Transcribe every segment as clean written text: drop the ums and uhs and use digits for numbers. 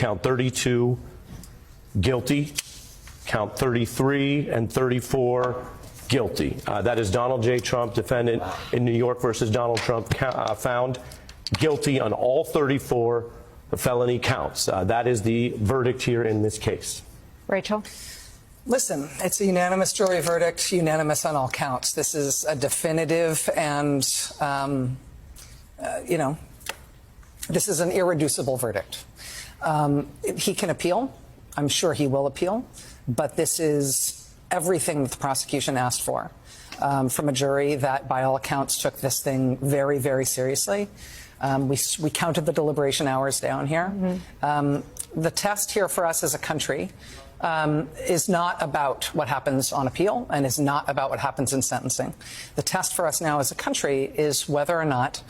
Count 32, guilty. Count 33 and 34, guilty. That is Donald J. Trump, defendant in New York versus Donald Trump, found guilty on all 34 felony counts. That is the verdict here in this case. Rachel? Listen, it's a unanimous jury verdict, unanimous on all counts. This is a definitive and, this is an irreducible verdict. He can appeal. I'm sure he will appeal. But this is everything that the prosecution asked for from a jury that, by all accounts, took this thing very, very seriously. We counted the deliberation hours down here. The test here for us as a country is not about what happens on appeal and is not about what happens in sentencing. The test for us now as a country is whether or not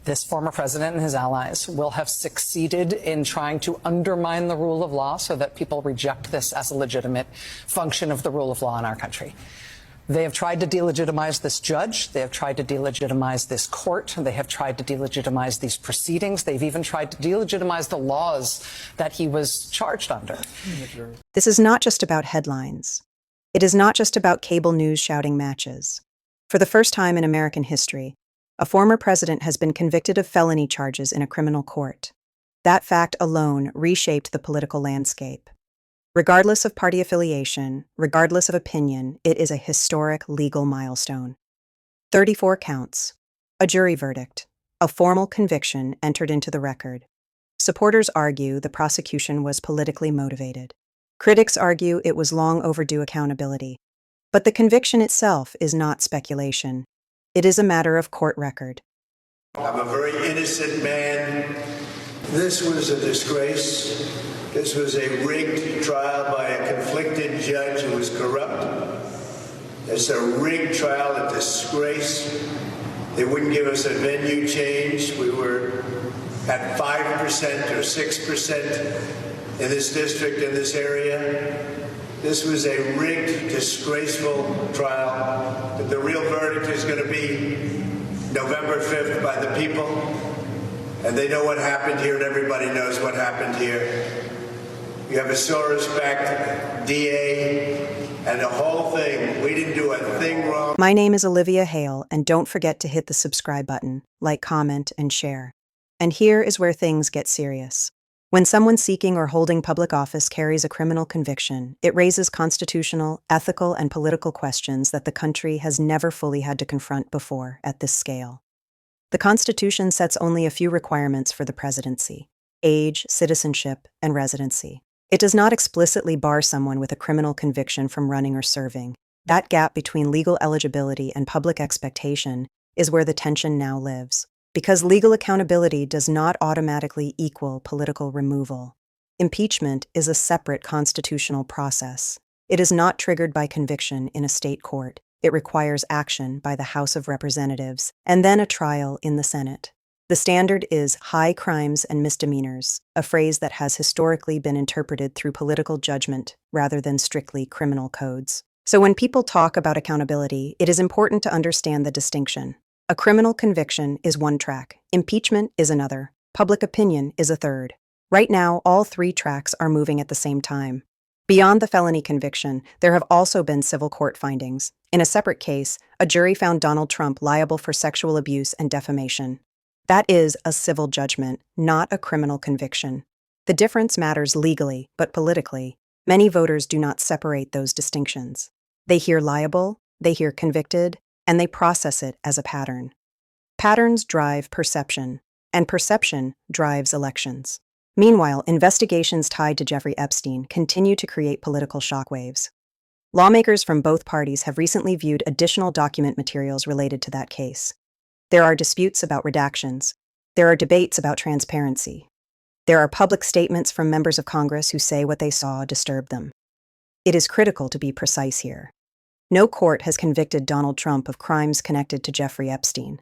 this former president and his allies will have succeeded in trying to undermine the rule of law so that people reject this as a legitimate function of the rule of law in our country. They have tried to delegitimize this judge. They have tried to delegitimize this court. They have tried to delegitimize these proceedings. They've even tried to delegitimize the laws that he was charged under. This is not just about headlines. It is not just about cable news shouting matches. For the first time in American history, a former president has been convicted of felony charges in a criminal court. That fact alone reshaped the political landscape. Regardless of party affiliation, regardless of opinion, it is a historic legal milestone. 34 counts, a jury verdict, a formal conviction entered into the record. Supporters argue the prosecution was politically motivated. Critics argue it was long overdue accountability. But the conviction itself is not speculation. It is a matter of court record. I'm a very innocent man. This was a disgrace. This was a rigged trial by a conflicted judge who was corrupt. It's a rigged trial, a disgrace. They wouldn't give us a venue change. We were at 5% or 6% in this district, in this area. This was a rigged, disgraceful trial. The real verdict is going to be November 5th by the people. And they know what happened here, and everybody knows what happened here. You have a Soros-backed DA and the whole thing. We didn't do a thing wrong. My name is Olivia Hale, and don't forget to hit the subscribe button, like, comment, and share. And here is where things get serious. When someone seeking or holding public office carries a criminal conviction, it raises constitutional, ethical, and political questions that the country has never fully had to confront before at this scale. The Constitution sets only a few requirements for the presidency: age, citizenship, and residency. It does not explicitly bar someone with a criminal conviction from running or serving. That gap between legal eligibility and public expectation is where the tension now lives. Because legal accountability does not automatically equal political removal. Impeachment is a separate constitutional process. It is not triggered by conviction in a state court. It requires action by the House of Representatives and then a trial in the Senate. The standard is high crimes and misdemeanors, a phrase that has historically been interpreted through political judgment rather than strictly criminal codes. So when people talk about accountability, it is important to understand the distinction. A criminal conviction is one track, impeachment is another, public opinion is a third. Right now, all three tracks are moving at the same time. Beyond the felony conviction, there have also been civil court findings. In a separate case, a jury found Donald Trump liable for sexual abuse and defamation. That is a civil judgment, not a criminal conviction. The difference matters legally, but politically, many voters do not separate those distinctions. They hear liable, they hear convicted, and they process it as a pattern. Patterns drive perception, and perception drives elections. Meanwhile, investigations tied to Jeffrey Epstein continue to create political shockwaves. Lawmakers from both parties have recently viewed additional document materials related to that case. There are disputes about redactions. There are debates about transparency. There are public statements from members of Congress who say what they saw disturbed them. It is critical to be precise here. No court has convicted Donald Trump of crimes connected to Jeffrey Epstein.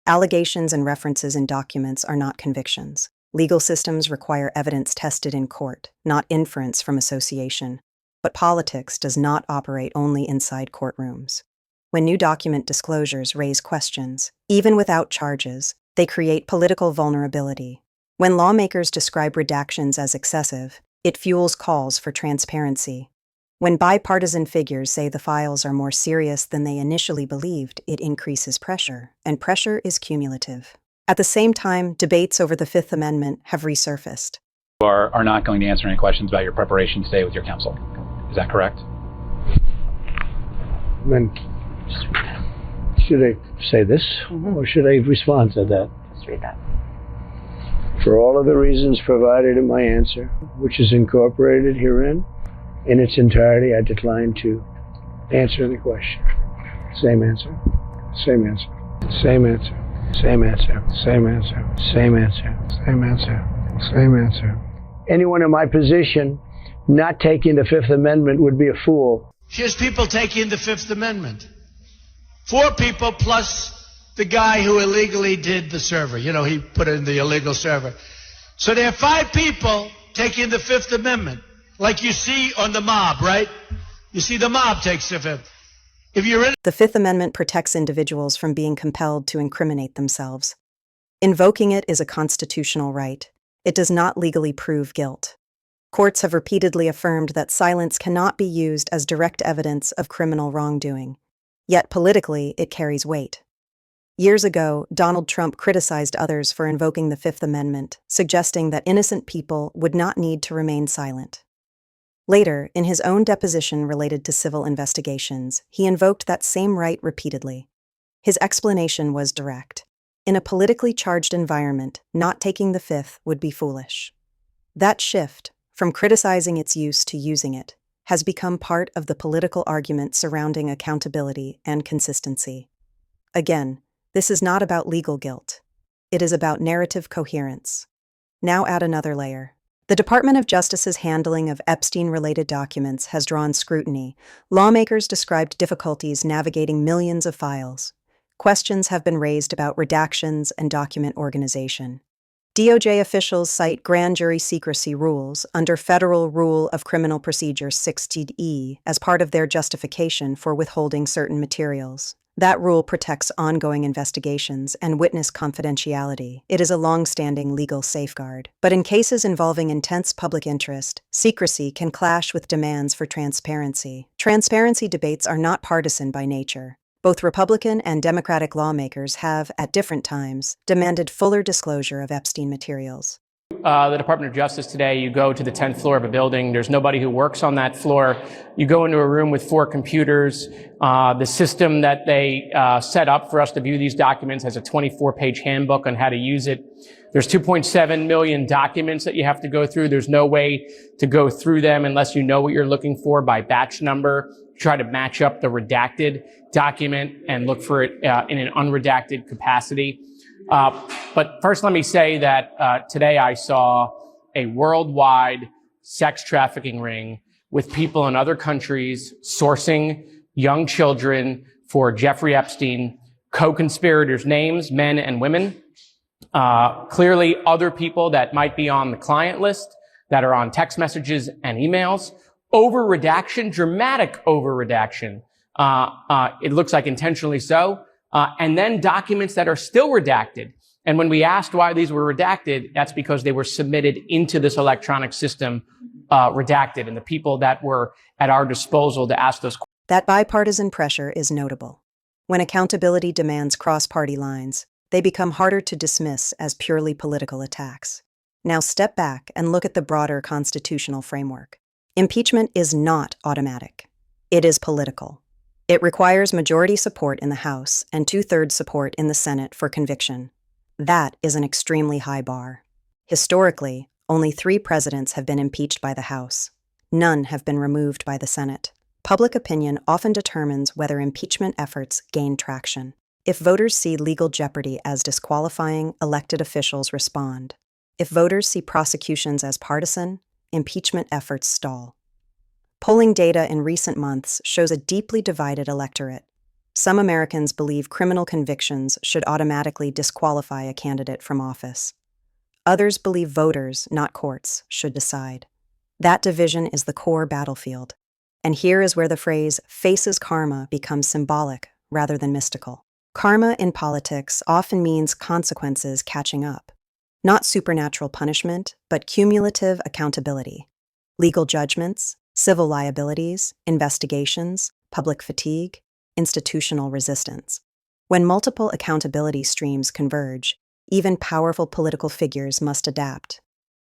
Allegations and references in documents are not convictions. Legal systems require evidence tested in court, not inference from association. But politics does not operate only inside courtrooms. When new document disclosures raise questions, even without charges, they create political vulnerability. When lawmakers describe redactions as excessive, it fuels calls for transparency. When bipartisan figures say the files are more serious than they initially believed, it increases pressure, and pressure is cumulative. At the same time, debates over the Fifth Amendment have resurfaced. You are not going to answer any questions about your preparation today with your counsel. Is that correct? Then, should I say this, or should I respond to that? Just read that. For all of the reasons provided in my answer, which is incorporated herein, in its entirety, I decline to answer the question. Same answer. Same answer. Same answer. Same answer. Same answer. Same answer. Same answer. Same answer. Anyone in my position not taking the Fifth Amendment would be a fool. Here's people taking the Fifth Amendment. 4 people plus the guy who illegally did the server. You know, he put in the illegal server. So there are 5 people taking the Fifth Amendment, like you see on the mob, right? You see the mob takes the Fifth. If you're in The Fifth Amendment protects individuals from being compelled to incriminate themselves. Invoking it is a constitutional right. It does not legally prove guilt. Courts have repeatedly affirmed that silence cannot be used as direct evidence of criminal wrongdoing. Yet politically, it carries weight. Years ago, Donald Trump criticized others for invoking the Fifth Amendment, suggesting that innocent people would not need to remain silent. Later, in his own deposition related to civil investigations, he invoked that same right repeatedly. His explanation was direct. In a politically charged environment, not taking the Fifth would be foolish. That shift, from criticizing its use to using it, has become part of the political argument surrounding accountability and consistency. Again, this is not about legal guilt. It is about narrative coherence. Now add another layer. The Department of Justice's handling of Epstein-related documents has drawn scrutiny. Lawmakers described difficulties navigating millions of files. Questions have been raised about redactions and document organization. DOJ officials cite grand jury secrecy rules under Federal Rule of Criminal Procedure 60E as part of their justification for withholding certain materials. That rule protects ongoing investigations and witness confidentiality. It is a long-standing legal safeguard. But in cases involving intense public interest, secrecy can clash with demands for transparency. Transparency debates are not partisan by nature. Both Republican and Democratic lawmakers have, at different times, demanded fuller disclosure of Epstein materials. The Department of Justice today, you go to the 10th floor of a building. There's nobody who works on that floor. You go into a room with 4 computers. The system that they set up for us to view these documents has a 24-page handbook on how to use it. There's 2.7 million documents that you have to go through. There's no way to go through them unless you know what you're looking for by batch number. Try to match up the redacted document and look for it in an unredacted capacity. But first, let me say that today I saw a worldwide sex trafficking ring with people in other countries sourcing young children for Jeffrey Epstein, co-conspirators' names, men and women. Clearly, other people that might be on the client list that are on text messages and emails. Over redaction, dramatic over redaction. It looks like intentionally so. And then documents that are still redacted. And when we asked why these were redacted, that's because they were submitted into this electronic system, redacted. And the people that were at our disposal to ask those questions. That bipartisan pressure is notable. When accountability demands cross-party lines, they become harder to dismiss as purely political attacks. Now step back and look at the broader constitutional framework. Impeachment is not automatic. It is political. It requires majority support in the House and 2/3 support in the Senate for conviction. That is an extremely high bar. Historically, only 3 presidents have been impeached by the House. None have been removed by the Senate. Public opinion often determines whether impeachment efforts gain traction. If voters see legal jeopardy as disqualifying, elected officials respond. If voters see prosecutions as partisan, impeachment efforts stall. Polling data in recent months shows a deeply divided electorate. Some Americans believe criminal convictions should automatically disqualify a candidate from office. Others believe voters, not courts, should decide. That division is the core battlefield. And here is where the phrase faces karma becomes symbolic rather than mystical. Karma in politics often means consequences catching up. Not supernatural punishment, but cumulative accountability. Legal judgments, civil liabilities, investigations, public fatigue, institutional resistance. When multiple accountability streams converge, even powerful political figures must adapt.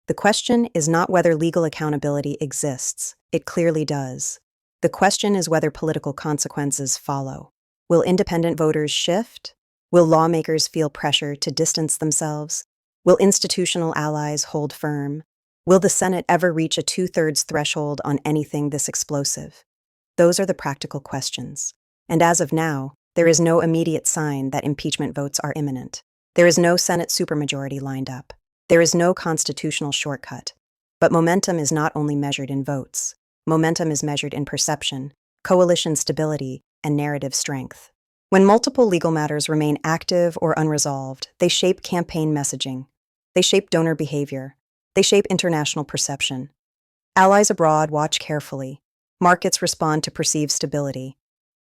The question is not whether legal accountability exists. It clearly does. The question is whether political consequences follow. Will independent voters shift? Will lawmakers feel pressure to distance themselves? Will institutional allies hold firm? Will the Senate ever reach a two-thirds threshold on anything this explosive? Those are the practical questions. And as of now, there is no immediate sign that impeachment votes are imminent. There is no Senate supermajority lined up. There is no constitutional shortcut. But momentum is not only measured in votes. Momentum is measured in perception, coalition stability, and narrative strength. When multiple legal matters remain active or unresolved, they shape campaign messaging. They shape donor behavior. They shape international perception. Allies abroad watch carefully. Markets respond to perceived stability.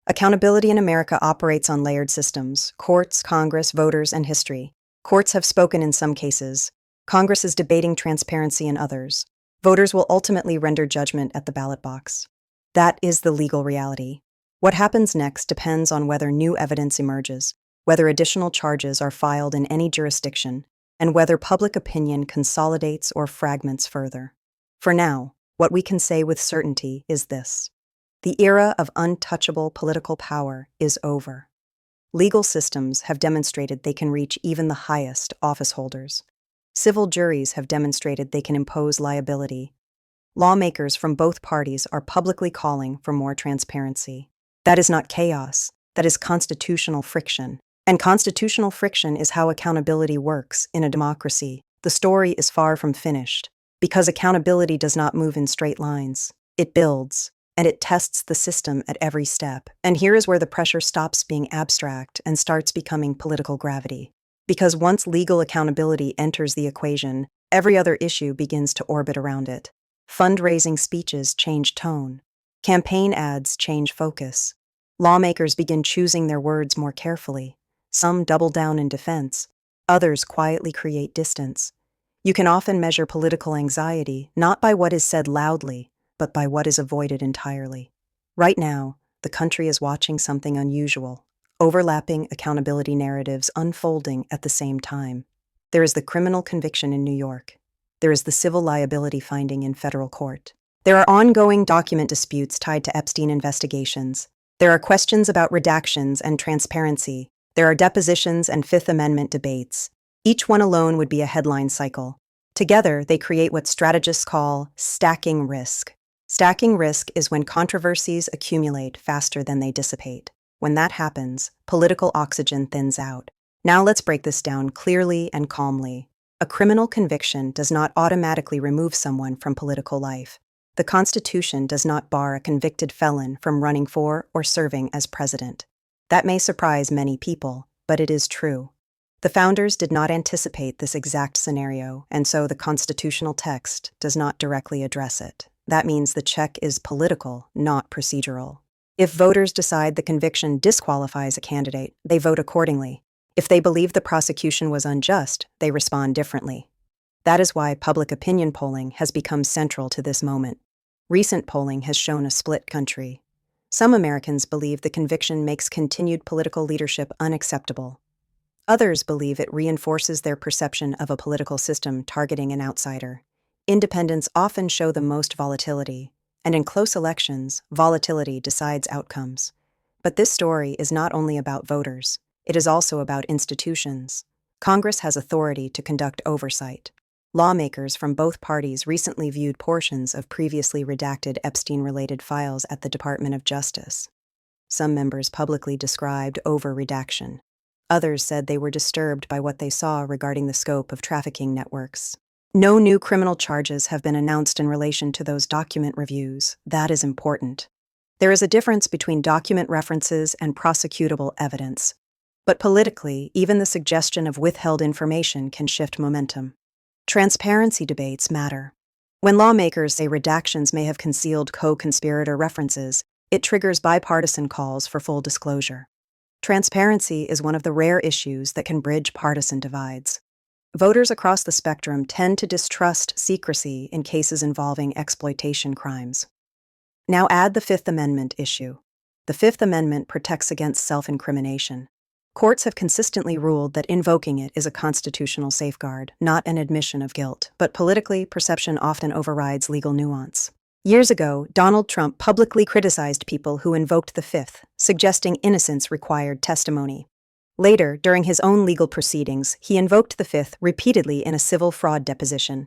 Accountability in America operates on layered systems: courts, Congress, voters, and history. Courts have spoken in some cases. Congress is debating transparency in others. Voters will ultimately render judgment at the ballot box. That is the legal reality. What happens next depends on whether new evidence emerges, whether additional charges are filed in any jurisdiction, and whether public opinion consolidates or fragments further. For now, what we can say with certainty is this: the era of untouchable political power is over. Legal systems have demonstrated they can reach even the highest office holders. Civil juries have demonstrated they can impose liability. Lawmakers from both parties are publicly calling for more transparency. That is not chaos, that is constitutional friction. And constitutional friction is how accountability works in a democracy. The story is far from finished, because accountability does not move in straight lines. It builds, and it tests the system at every step. And here is where the pressure stops being abstract and starts becoming political gravity. Because once legal accountability enters the equation, every other issue begins to orbit around it. Fundraising speeches change tone. Campaign ads change focus. Lawmakers begin choosing their words more carefully. Some double down in defense. Others quietly create distance. You can often measure political anxiety not by what is said loudly, but by what is avoided entirely. Right now, the country is watching something unusual: overlapping accountability narratives unfolding at the same time. There is the criminal conviction in New York. There is the civil liability finding in federal court. There are ongoing document disputes tied to Epstein investigations. There are questions about redactions and transparency. There are depositions and Fifth Amendment debates. Each one alone would be a headline cycle. Together, they create what strategists call stacking risk. Stacking risk is when controversies accumulate faster than they dissipate. When that happens, political oxygen thins out. Now let's break this down clearly and calmly. A criminal conviction does not automatically remove someone from political life. The Constitution does not bar a convicted felon from running for or serving as president. That may surprise many people, but it is true. The founders did not anticipate this exact scenario, and so the constitutional text does not directly address it. That means the check is political, not procedural. If voters decide the conviction disqualifies a candidate, they vote accordingly. If they believe the prosecution was unjust, they respond differently. That is why public opinion polling has become central to this moment. Recent polling has shown a split country. Some Americans believe the conviction makes continued political leadership unacceptable. Others believe it reinforces their perception of a political system targeting an outsider. Independents often show the most volatility, and in close elections, volatility decides outcomes. But this story is not only about voters, it is also about institutions. Congress has authority to conduct oversight. Lawmakers from both parties recently viewed portions of previously redacted Epstein-related files at the Department of Justice. Some members publicly described over-redaction. Others said they were disturbed by what they saw regarding the scope of trafficking networks. No new criminal charges have been announced in relation to those document reviews. That is important. There is a difference between document references and prosecutable evidence. But politically, even the suggestion of withheld information can shift momentum. Transparency debates matter. When lawmakers say redactions may have concealed co-conspirator references, it triggers bipartisan calls for full disclosure. Transparency is one of the rare issues that can bridge partisan divides. voters across the spectrum tend to distrust secrecy in cases involving exploitation crimes. Now add the Fifth Amendment issue. The Fifth Amendment protects against self-incrimination. Courts have consistently ruled that invoking it is a constitutional safeguard, not an admission of guilt, but politically, perception often overrides legal nuance. Years ago, Donald Trump publicly criticized people who invoked the Fifth, suggesting innocence required testimony. Later, during his own legal proceedings, he invoked the Fifth repeatedly in a civil fraud deposition.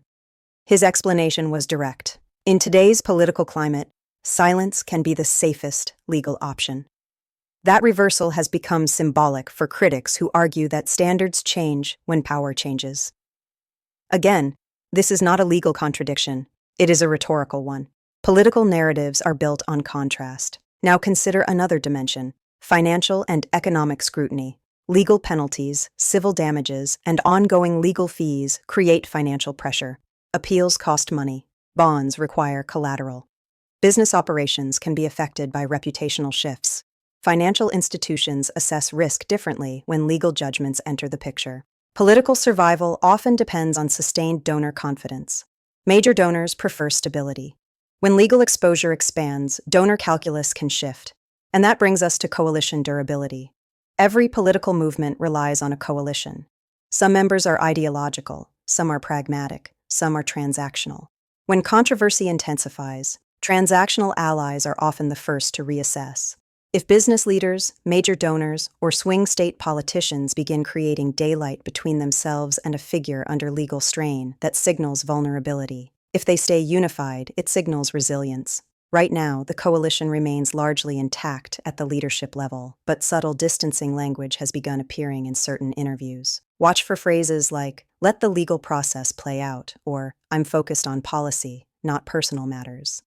His explanation was direct. In today's political climate, silence can be the safest legal option. That reversal has become symbolic for critics who argue that standards change when power changes. Again, this is not a legal contradiction. It is a rhetorical one. Political narratives are built on contrast. Now consider another dimension: financial and economic scrutiny. Legal penalties, civil damages, and ongoing legal fees create financial pressure. Appeals cost money. Bonds require collateral. Business operations can be affected by reputational shifts. Financial institutions assess risk differently when legal judgments enter the picture. Political survival often depends on sustained donor confidence. Major donors prefer stability. When legal exposure expands, donor calculus can shift. And that brings us to coalition durability. Every political movement relies on a coalition. Some members are ideological, some are pragmatic, some are transactional. When controversy intensifies, transactional allies are often the first to reassess. If business leaders, major donors, or swing state politicians begin creating daylight between themselves and a figure under legal strain, that signals vulnerability. If they stay unified, it signals resilience. Right now, the coalition remains largely intact at the leadership level, but subtle distancing language has begun appearing in certain interviews. Watch for phrases like, "Let the legal process play out," or "I'm focused on policy, not personal matters."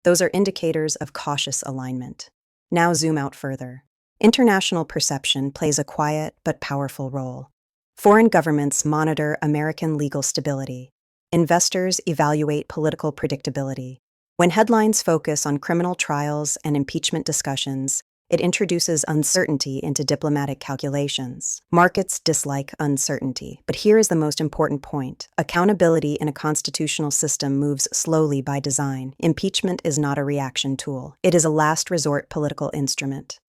Those are indicators of cautious alignment. Now zoom out further. International perception plays a quiet but powerful role. Foreign governments monitor American legal stability. Investors evaluate political predictability. When headlines focus on criminal trials and impeachment discussions, it introduces uncertainty into diplomatic calculations. Markets dislike uncertainty, but here is the most important point. Accountability in a constitutional system moves slowly by design. Impeachment is not a reaction tool. It is a last resort political instrument.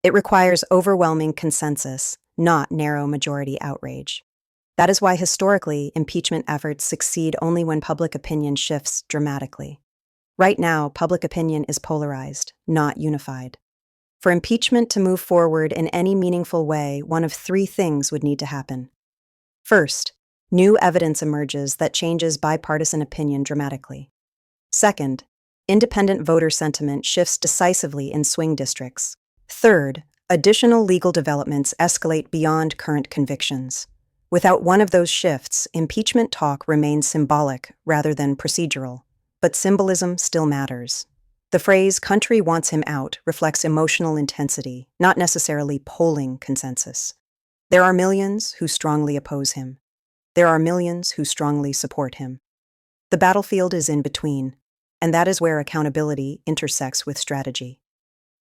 It requires overwhelming consensus, not narrow majority outrage. That is why historically, impeachment efforts succeed only when public opinion shifts dramatically. Right now, public opinion is polarized, not unified. For impeachment to move forward in any meaningful way, one of three things would need to happen. First, new evidence emerges that changes bipartisan opinion dramatically. Second, independent voter sentiment shifts decisively in swing districts. Third, additional legal developments escalate beyond current convictions. Without one of those shifts, impeachment talk remains symbolic rather than procedural. But symbolism still matters. The phrase "country wants him out" reflects emotional intensity, not necessarily polling consensus. There are millions who strongly oppose him. There are millions who strongly support him. The battlefield is in between, and that is where accountability intersects with strategy.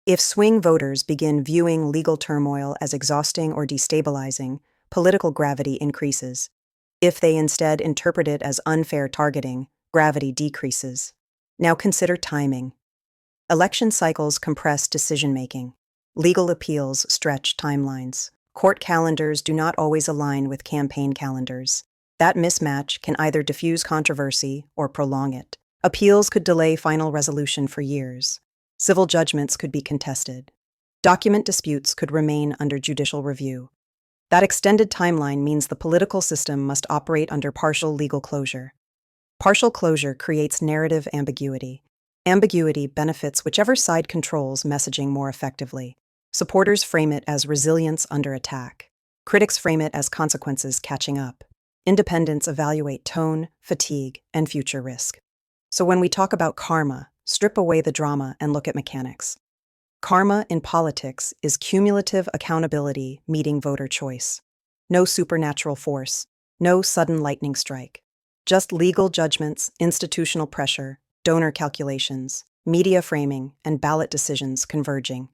If swing voters begin viewing legal turmoil as exhausting or destabilizing, political gravity increases. If they instead interpret it as unfair targeting, gravity decreases. Now consider timing. Election cycles compress decision-making. Legal appeals stretch timelines. Court calendars do not always align with campaign calendars. That mismatch can either diffuse controversy or prolong it. Appeals could delay final resolution for years. Civil judgments could be contested. Document disputes could remain under judicial review. That extended timeline means the political system must operate under partial legal closure. Partial closure creates narrative ambiguity. Ambiguity benefits whichever side controls messaging more effectively. Supporters frame it as resilience under attack. Critics frame it as consequences catching up. Independents evaluate tone, fatigue, and future risk. So when we talk about karma, strip away the drama and look at mechanics. Karma in politics is cumulative accountability meeting voter choice. No supernatural force, no sudden lightning strike. Just legal judgments, institutional pressure, donor calculations, media framing, and ballot decisions converging.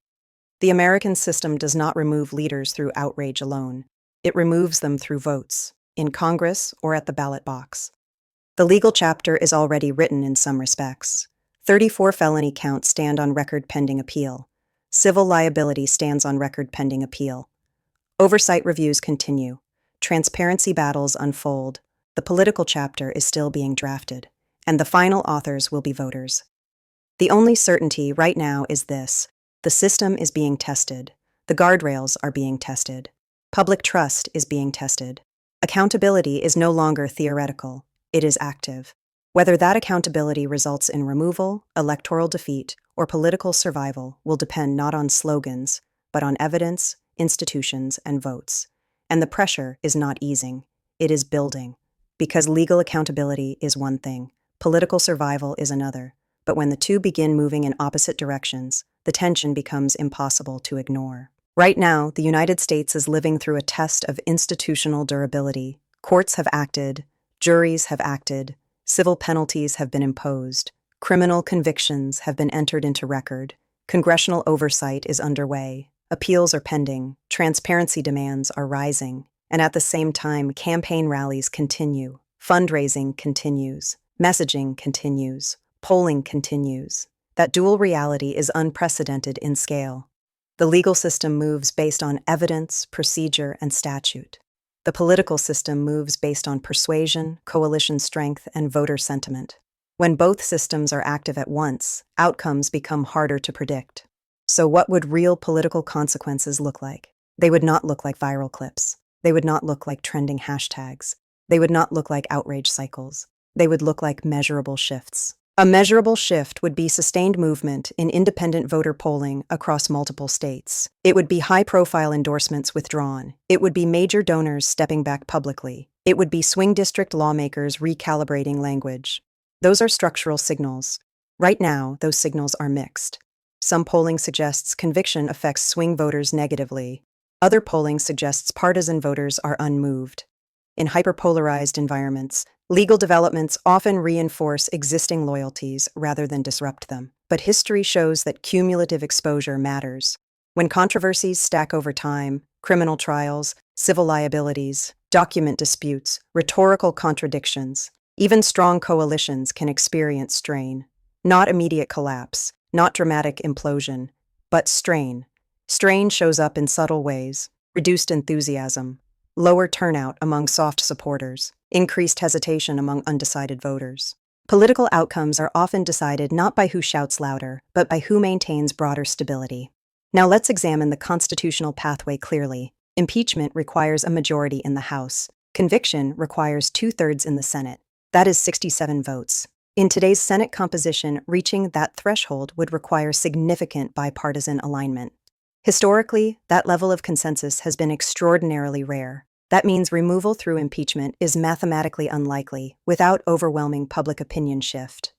The American system does not remove leaders through outrage alone. It removes them through votes. in Congress or at the ballot box. The legal chapter is already written in some respects. 34 felony counts stand on record pending appeal. Civil liability stands on record pending appeal. Oversight reviews continue. Transparency battles unfold. The political chapter is still being drafted, and the final authors will be voters. The only certainty right now is this: the system is being tested. The guardrails are being tested. Public trust is being tested. Accountability is no longer theoretical. It is active. Whether that accountability results in removal, electoral defeat, or political survival will depend not on slogans, but on evidence, institutions, and votes. And the pressure is not easing. It is building. Because legal accountability is one thing, political survival is another. But when the two begin moving in opposite directions, the tension becomes impossible to ignore. Right now, the United States is living through a test of institutional durability. Courts have acted, juries have acted, civil penalties have been imposed, criminal convictions have been entered into record, congressional oversight is underway, appeals are pending, transparency demands are rising, and at the same time, campaign rallies continue, fundraising continues, messaging continues, polling continues. That dual reality is unprecedented in scale. The legal system moves based on evidence, procedure, and statute. The political system moves based on persuasion, coalition strength, and voter sentiment. When both systems are active at once, outcomes become harder to predict. So what would real political consequences look like? They would not look like viral clips. They would not look like trending hashtags. They would not look like outrage cycles. They would look like measurable shifts. A measurable shift would be sustained movement in independent voter polling across multiple states. It would be high-profile endorsements withdrawn. It would be major donors stepping back publicly. It would be swing district lawmakers recalibrating language. Those are structural signals. Right now, those signals are mixed. Some polling suggests conviction affects swing voters negatively. Other polling suggests partisan voters are unmoved. In hyperpolarized environments, legal developments often reinforce existing loyalties rather than disrupt them. But history shows that cumulative exposure matters. When controversies stack over time, criminal trials, civil liabilities, document disputes, rhetorical contradictions, even strong coalitions can experience strain. Not immediate collapse, not dramatic implosion, but strain. Strain shows up in subtle ways: reduced enthusiasm, lower turnout among soft supporters, increased hesitation among undecided voters. Political outcomes are often decided not by who shouts louder, but by who maintains broader stability. Now let's examine the constitutional pathway clearly. Impeachment requires a majority in the House. Conviction requires 2/3 in the Senate. That is 67 votes. In today's Senate composition, reaching that threshold would require significant bipartisan alignment. Historically, that level of consensus has been extraordinarily rare. That means removal through impeachment is mathematically unlikely without overwhelming public opinion shift.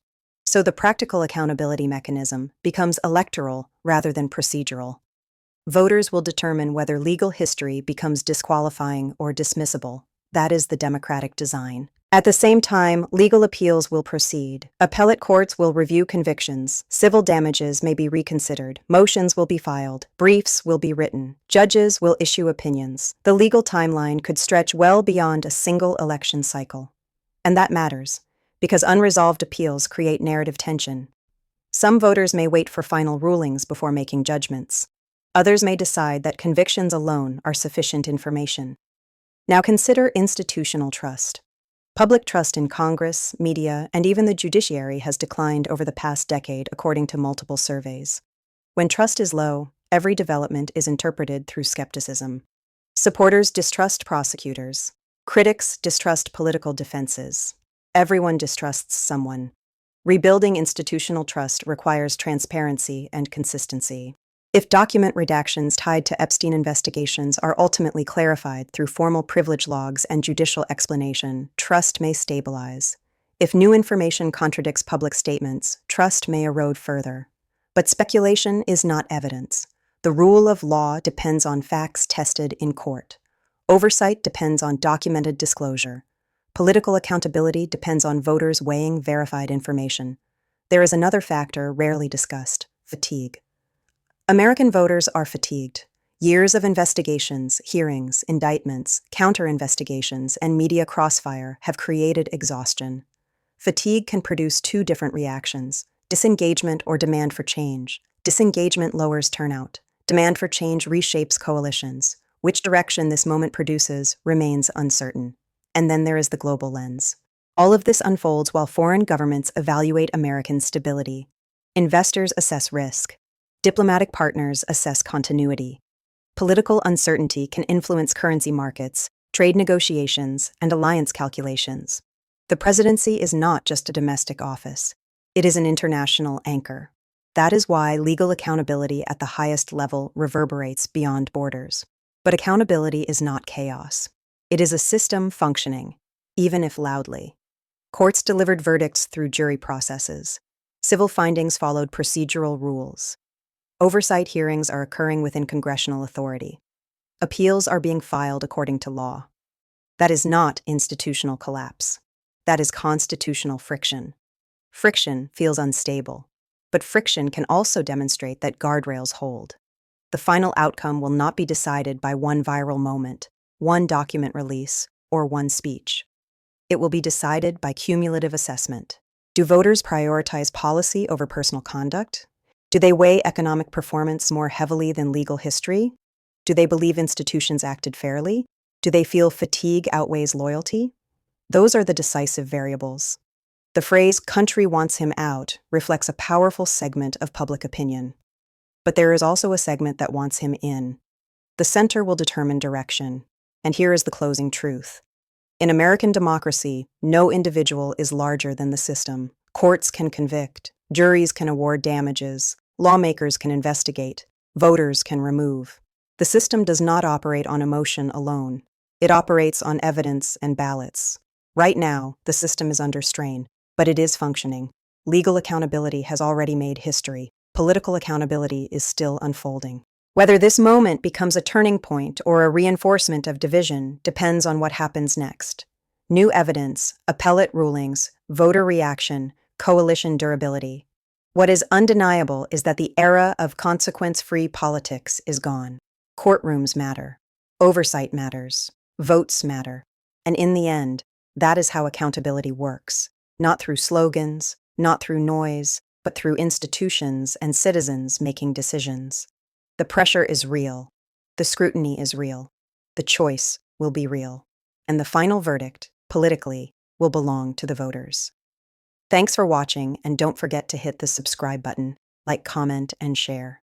So the practical accountability mechanism becomes electoral rather than procedural. Voters will determine whether legal history becomes disqualifying or dismissible. That is the democratic design. At the same time, legal appeals will proceed. Appellate courts will review convictions. Civil damages may be reconsidered. Motions will be filed. Briefs will be written. Judges will issue opinions. The legal timeline could stretch well beyond a single election cycle. And that matters, because unresolved appeals create narrative tension. Some voters may wait for final rulings before making judgments. Others may decide that convictions alone are sufficient information. Now consider institutional trust. Public trust in Congress, media, and even the judiciary has declined over the past decade, according to multiple surveys. When trust is low, every development is interpreted through skepticism. Supporters distrust prosecutors. Critics distrust political defenses. Everyone distrusts someone. Rebuilding institutional trust requires transparency and consistency. If document redactions tied to Epstein investigations are ultimately clarified through formal privilege logs and judicial explanation, trust may stabilize. If new information contradicts public statements, trust may erode further. But speculation is not evidence. The rule of law depends on facts tested in court. Oversight depends on documented disclosure. Political accountability depends on voters weighing verified information. There is another factor rarely discussed: fatigue. American voters are fatigued. Years of investigations, hearings, indictments, counter-investigations, and media crossfire have created exhaustion. Fatigue can produce two different reactions: disengagement or demand for change. Disengagement lowers turnout. Demand for change reshapes coalitions. Which direction this moment produces remains uncertain. And then there is the global lens. All of this unfolds while foreign governments evaluate American stability. Investors assess risk. Diplomatic partners assess continuity. Political uncertainty can influence currency markets, trade negotiations, and alliance calculations. The presidency is not just a domestic office. It is an international anchor. That is why legal accountability at the highest level reverberates beyond borders. But accountability is not chaos. It is a system functioning, even if loudly. Courts delivered verdicts through jury processes. Civil findings followed procedural rules. Oversight hearings are occurring within congressional authority. Appeals are being filed according to law. That is not institutional collapse. That is constitutional friction. Friction feels unstable, but friction can also demonstrate that guardrails hold. The final outcome will not be decided by one viral moment, one document release, or one speech. It will be decided by cumulative assessment. Do voters prioritize policy over personal conduct? Do they weigh economic performance more heavily than legal history? Do they believe institutions acted fairly? Do they feel fatigue outweighs loyalty? Those are the decisive variables. The phrase "country wants him out" reflects a powerful segment of public opinion. But there is also a segment that wants him in. The center will determine direction. And here is the closing truth. In American democracy, no individual is larger than the system. Courts can convict. Juries can award damages. Lawmakers can investigate. Voters can remove. The system does not operate on emotion alone. It operates on evidence and ballots. Right now, the system is under strain, but it is functioning. Legal accountability has already made history. Political accountability is still unfolding. Whether this moment becomes a turning point or a reinforcement of division depends on what happens next. New evidence, appellate rulings, voter reaction, coalition durability. What is undeniable is that the era of consequence-free politics is gone. Courtrooms matter. Oversight matters. Votes matter. And in the end, that is how accountability works. Not through slogans, not through noise, but through institutions and citizens making decisions. The pressure is real. The scrutiny is real. The choice will be real. And the final verdict, politically, will belong to the voters. Thanks for watching, and don't forget to hit the subscribe button, like, comment, and share.